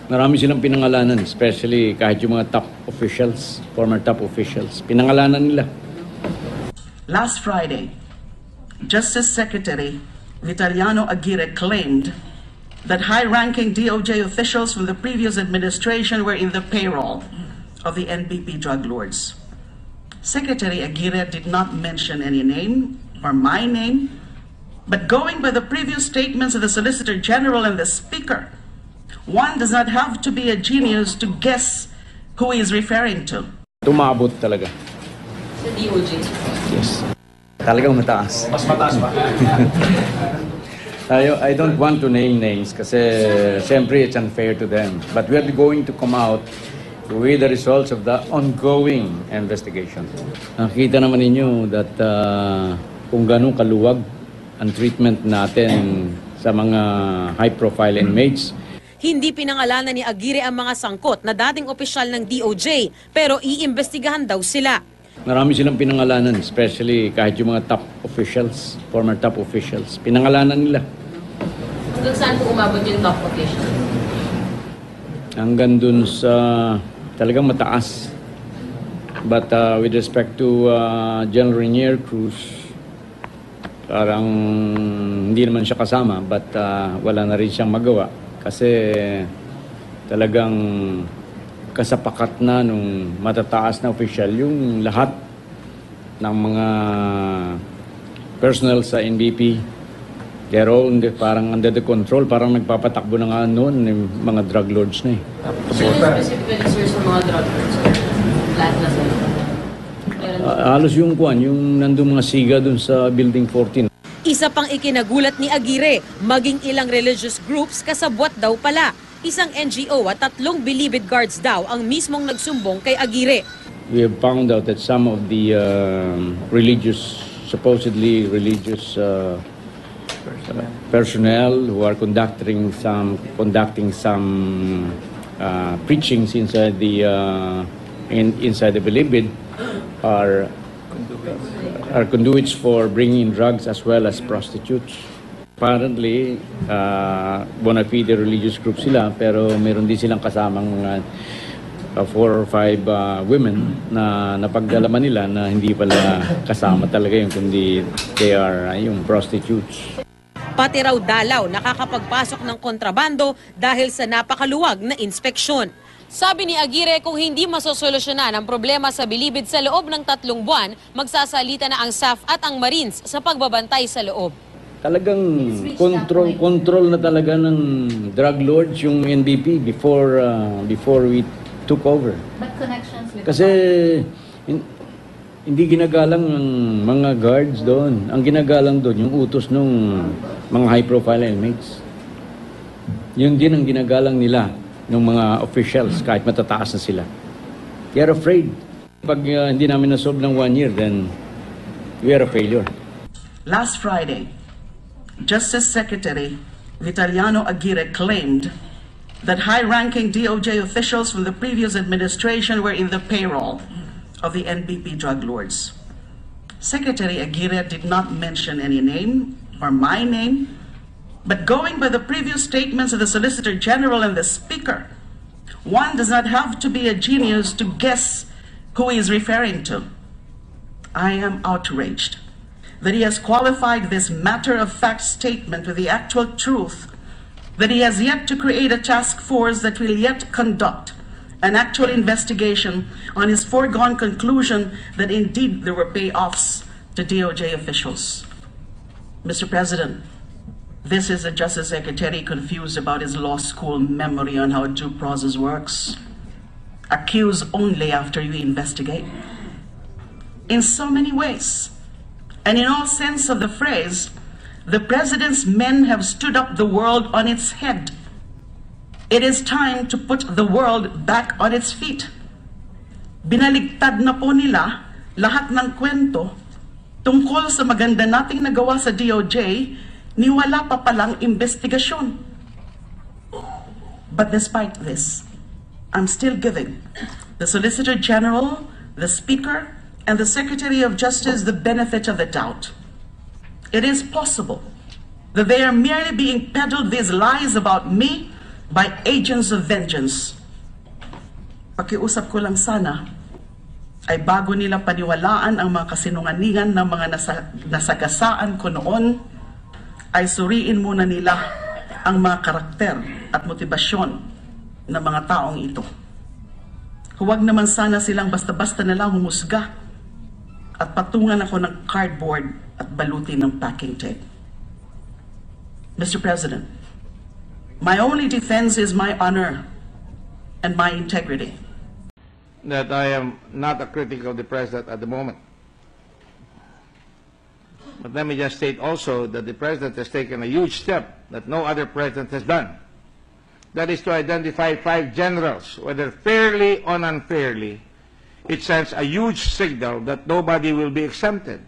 Marami silang pinangalanan, especially kahit yung mga top officials, former top officials. Pinangalanan nila. Last Friday, Justice Secretary Vitaliano Aguirre claimed that high-ranking DOJ officials from the previous administration were in the payroll of the NPP drug lords. Secretary Aguirre did not mention any name or my name, but going by the previous statements of the Solicitor General and the Speaker, one does not have to be a genius to guess who he is referring to. Tumabot talaga. Sa DOJ? Yes. Talagang mataas. Mas mataas pa. I don't want to name names kasi siyempre it's unfair to them. But we are going to come out with the results of the ongoing investigation. Nakita naman ninyo that kung ganun kaluwag ang treatment natin sa mga high-profile inmates. Hindi pinangalanan ni Aguirre ang mga sangkot na dating opisyal ng DOJ, pero iimbestigahan daw sila. Marami silang pinangalanan, especially kahit yung mga top officials, former top officials. Pinangalanan nila. Hanggang saan po umabot yung top official? Hanggang dun sa talagang mataas. But with respect to General Renier Cruz, parang hindi naman siya kasama, but wala na rin siyang magawa. Kasi talagang kasapakat na nung matataas na opisyal yung lahat ng mga personnel sa NBP. They're all parang under the control, parang nagpapatakbo na nga noon yung mga drug lords na eh. Sino specifically, sir, sa mga drug lords? Lahat na sila? Halos yung nandun mga siga dun sa Building 14. Isa pang ikinagulat ni Aguirre, maging ilang religious groups kasabwat daw pala. Isang NGO at 3 bilibid guards daw ang mismong nagsumbong kay Aguirre. We have found out that some of the supposedly religious personnel who are conducting some preachings inside the bilibid are conduits for bringing drugs as well as prostitutes. Apparently, bona fide religious group sila, pero meron din silang kasamang 4 or 5 women na napagdalaman nila na hindi pala kasama talaga yung kundi they are yung prostitutes. Pati raw dalaw nakakapagpasok ng kontrabando dahil sa napakaluwag na inspeksyon. Sabi ni Aguirre, kung hindi masosolusyonan ang problema sa bilibid sa loob ng 3 buwan, magsasalita na ang SAF at ang Marines sa pagbabantay sa loob. Talagang control na talaga ng drug lords yung NBP before we took over. But connections with Kasi hindi ginagalang ng mga guards doon. Ang ginagalang doon yung utos ng mga high-profile inmates. Yun din ang ginagalang nila ng mga officials kahit matataas na sila. They are afraid. Pag hindi namin nasolve ng 1 year, then we are a failure. Last Friday, Justice Secretary Vitaliano Aguirre claimed that high-ranking DOJ officials from the previous administration were in the payroll of the NPP drug lords. Secretary Aguirre did not mention any name or my name, but going by the previous statements of the Solicitor General and the Speaker, one does not have to be a genius to guess who he is referring to. I am outraged that he has qualified this matter-of-fact statement with the actual truth, that he has yet to create a task force that will yet conduct an actual investigation on his foregone conclusion that indeed there were payoffs to DOJ officials. Mr. President, this is a Justice Secretary confused about his law school memory on how due process works. Accuse only after you investigate. In so many ways, and in all sense of the phrase, the President's men have stood up the world on its head. It is time to put the world back on its feet. Binaligtad na po nila lahat ng kwento tungkol sa maganda nating nagawa sa DOJ ni wala pa palang investigasyon. But despite this, I'm still giving the Solicitor General, the Speaker, and the Secretary of Justice the benefit of the doubt. It is possible that they are merely being peddled these lies about me by agents of vengeance. Pakiusap ko lang sana ay bago nila paniwalaan ang mga kasinungalingan ng mga nasagasaan ko noon, ay suriin muna nila ang mga karakter at motibasyon ng mga taong ito. Huwag naman sana silang basta-basta na lang humusga at patungan ako ng cardboard at balutin ng packing tape. Mr. President, my only defense is my honor and my integrity. That I am not a critic of the president at the moment. But let me just state also that the president has taken a huge step that no other president has done. That is to identify 5 generals, whether fairly or unfairly. It sends a huge signal that nobody will be exempted.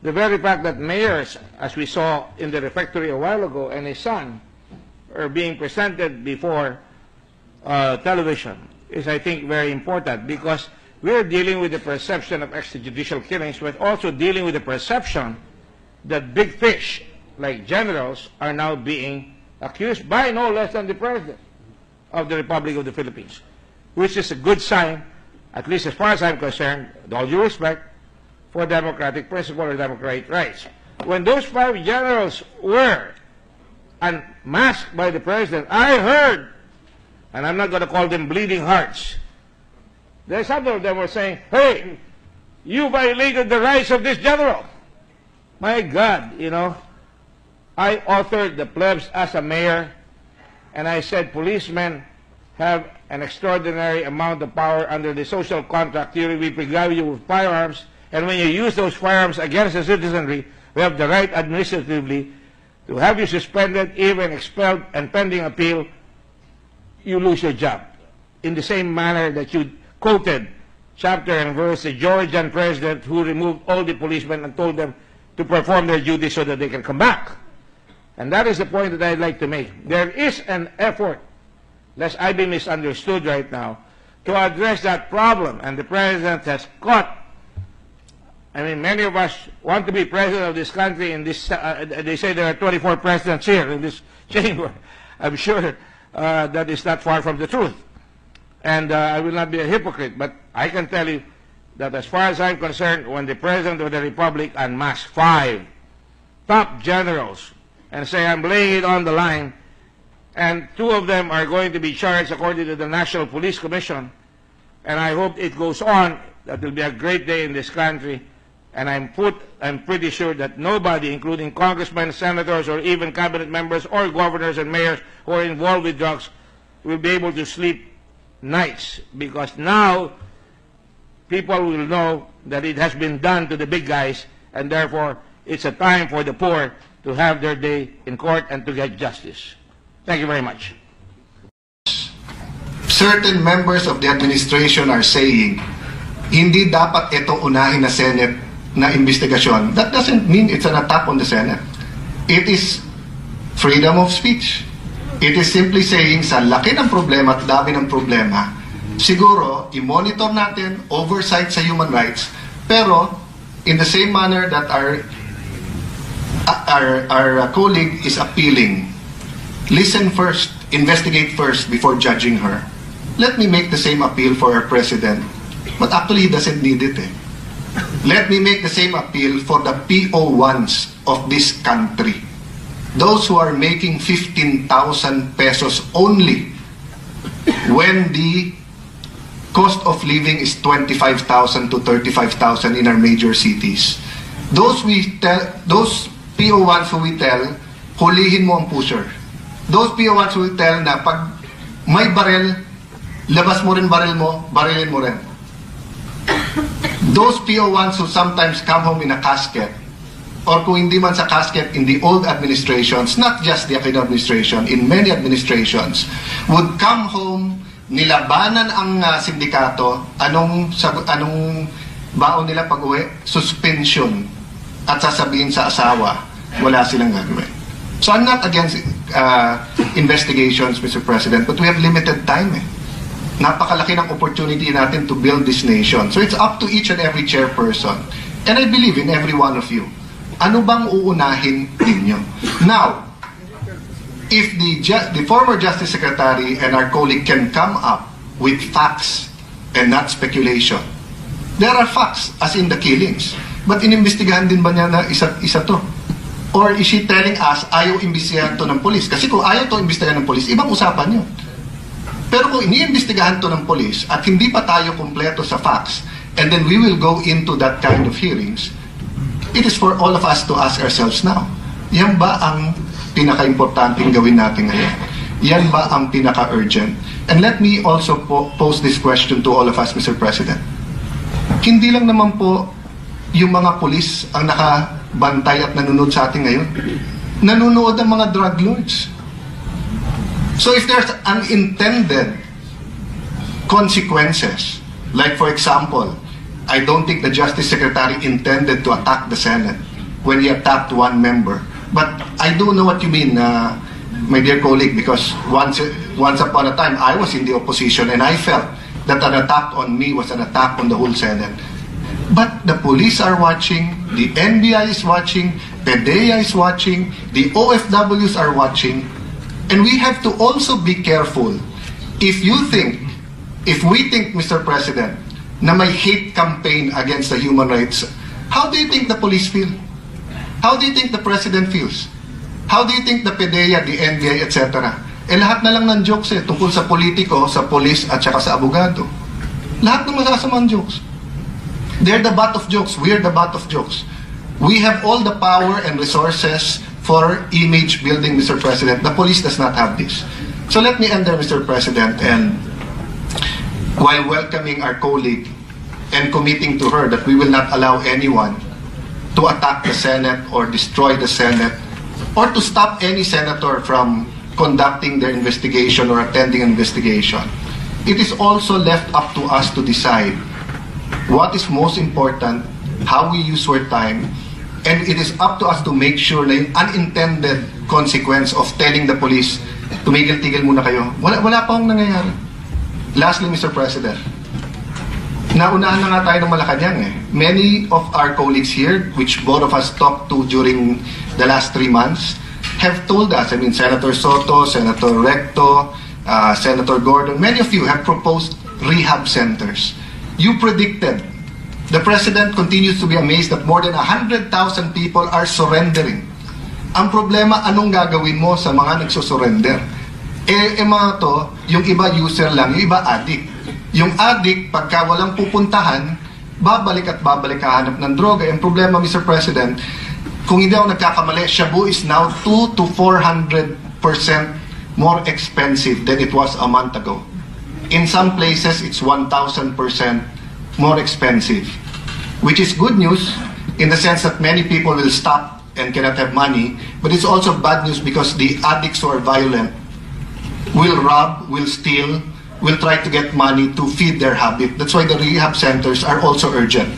The very fact that mayors, as we saw in the refectory a while ago, and his son are being presented before television is, I think, very important, because we're dealing with the perception of extrajudicial killings, but also dealing with the perception that big fish, like generals, are now being accused by no less than the President of the Republic of the Philippines, which is a good sign, at least as far as I'm concerned, with all due respect, for democratic principle or democratic rights. When those 5 generals were unmasked by the President, I heard, and I'm not going to call them bleeding hearts, some of them were saying, hey, you violated the rights of this general. My God, you know, I authored the plebs as a mayor, and I said policemen have an extraordinary amount of power under the social contract theory. We provide you with firearms, and when you use those firearms against the citizenry, we have the right administratively to have you suspended, even expelled, and pending appeal, you lose your job. In the same manner that you quoted chapter and verse the Georgian president who removed all the policemen and told them to perform their duties so that they can come back. And that is the point that I'd like to make. There is an effort, lest I be misunderstood right now, to address that problem, and the president has caught. I mean, many of us want to be president of this country. In this, they say there are 24 presidents here in this chamber. I'm sure that is not far from the truth. And I will not be a hypocrite, but I can tell you that as far as I'm concerned, when the President of the Republic unmasks 5 top generals and say, I'm laying it on the line, and 2 of them are going to be charged according to the National Police Commission, and I hope it goes on, that will be a great day in this country, and I'm pretty sure that nobody, including congressmen, senators, or even cabinet members, or governors and mayors who are involved with drugs, will be able to sleep nights, because now people will know that it has been done to the big guys, and therefore it's a time for the poor to have their day in court and to get justice. Thank you very much. Certain members of the administration are saying, hindi dapat ito unahin na Senate na investigasyon. That doesn't mean it's an attack on the Senate. It is freedom of speech. It is simply saying, sa laki ng problema at dami ng problema, siguro, i-monitor natin, oversight sa human rights, pero in the same manner that our colleague is appealing, listen first, investigate first before judging her. Let me make the same appeal for our president, but actually he doesn't need it. Let me make the same appeal for the PO1s of this country. Those who are making 15,000 pesos only when the cost of living is 25,000 to 35,000 in our major cities. Those PO1s who we tell, hulihin mo ang pusher. Those PO1s who we tell na pag may barel, labas mo rin baril mo, barilin mo rin. Those PO1s who sometimes come home in a casket, or kung hindi man sa casket in the old administrations, not just the Aquino administration, in many administrations, would come home, nilabanan ang sindikato, anong baon nila pag-uwi? Suspension. At sasabihin sa asawa, wala silang gagawin. So I'm not against investigations, Mr. President, but we have limited time. Napakalaki ng opportunity natin to build this nation. So it's up to each and every chairperson. And I believe in every one of you. Ano bang uunahin ninyo? Now, if the former Justice Secretary and our colleague can come up with facts and not speculation, there are facts, as in the killings. But inimbestigahan din ba niya na isa to? Or is she telling us, ayaw imbestigahan to ng polis? Kasi kung ayaw to imbestigahan ng polis, ibang usapan yun. Pero kung iniimbestigahan to ng polis at hindi pa tayo kumpleto sa facts, and then we will go into that kind of hearings, it is for all of us to ask ourselves now, yan ba ang pinaka-importanting gawin natin ngayon? Yan ba ang pinaka-urgent? And let me also pose this question to all of us, Mr. President. Hindi lang naman po yung mga pulis ang nakabantay at nanonood sa atin ngayon. Nanonood ang mga drug lords. So if there's unintended consequences, like for example, I don't think the Justice Secretary intended to attack the Senate when he attacked one member. But I do know what you mean, my dear colleague, because once upon a time, I was in the opposition and I felt that an attack on me was an attack on the whole Senate. But the police are watching, the NBI is watching, PDEA is watching, the OFWs are watching, and we have to also be careful. If we think, Mr. President, na may hate campaign against the human rights, how do you think the police feel? How do you think the President feels? How do you think the PDEA, the NBI, etc.? Lahat na lang ng jokes tungkol sa politiko, sa police, at saka sa abogado. Lahat ng masasamang jokes. They're the butt of jokes. We're the butt of jokes. We have all the power and resources for image building, Mr. President. The police does not have this. So let me end there, Mr. President, and while welcoming our colleague and committing to her that we will not allow anyone to attack the Senate or destroy the Senate or to stop any senator from conducting their investigation or attending an investigation. It is also left up to us to decide what is most important, how we use our time, and it is up to us to make sure na yung unintended consequence of telling the police, tumigil-tigil muna kayo. Wala pa akong nangyayari. Lastly, Mr. President, naunahan na nga tayo ng Malacanang Many of our colleagues here, which both of us talked to during the last 3 months, have told us, Senator Soto, Senator Recto, Senator Gordon, many of you have proposed rehab centers. You predicted. The President continues to be amazed that more than 100,000 people are surrendering. Ang problema, anong gagawin mo sa mga nagsusurrender? Mga to, yung iba user lang, yung iba addict. Yung addict, pagka walang pupuntahan, babalik at babalik kahanap ng droga. Ang problema, Mr. President, kung hindi ako nagkakamali, shabu is now 200 to 400% more expensive than it was a month ago. In some places, it's 1,000% more expensive, which is good news in the sense that many people will stop and cannot have money, but it's also bad news because the addicts who are violent will rob, will steal, will try to get money to feed their habit. That's why the rehab centers are also urgent.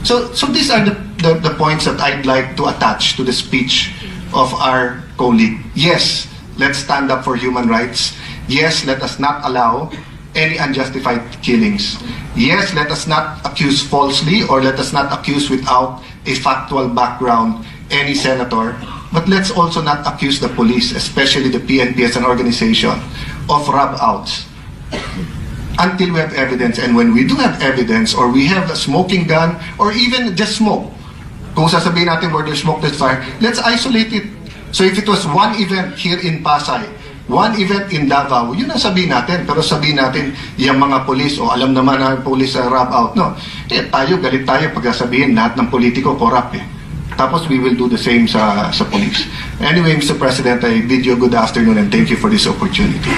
So these are the points that I'd like to attach to the speech of our colleague. Yes, let's stand up for human rights. Yes, let us not allow any unjustified killings. Yes, let us not accuse falsely or let us not accuse without a factual background any senator. But let's also not accuse the police, especially the PNP as an organization, of rub-outs until we have evidence. And when we do have evidence or we have a smoking gun or even just smoke, kung sasabihin natin where there's smoke, there's fire, let's isolate it. So if it was one event here in Pasay, one event in Davao, yun ang sabihin natin. Pero sabihin natin, yung mga polis, o alam naman na polis sa rub-out, no? Galit tayo pag sabihin lahat ng politiko corrupt Tapos we will do the same sa police. Anyway, Mr. President, I bid you a good afternoon and thank you for this opportunity.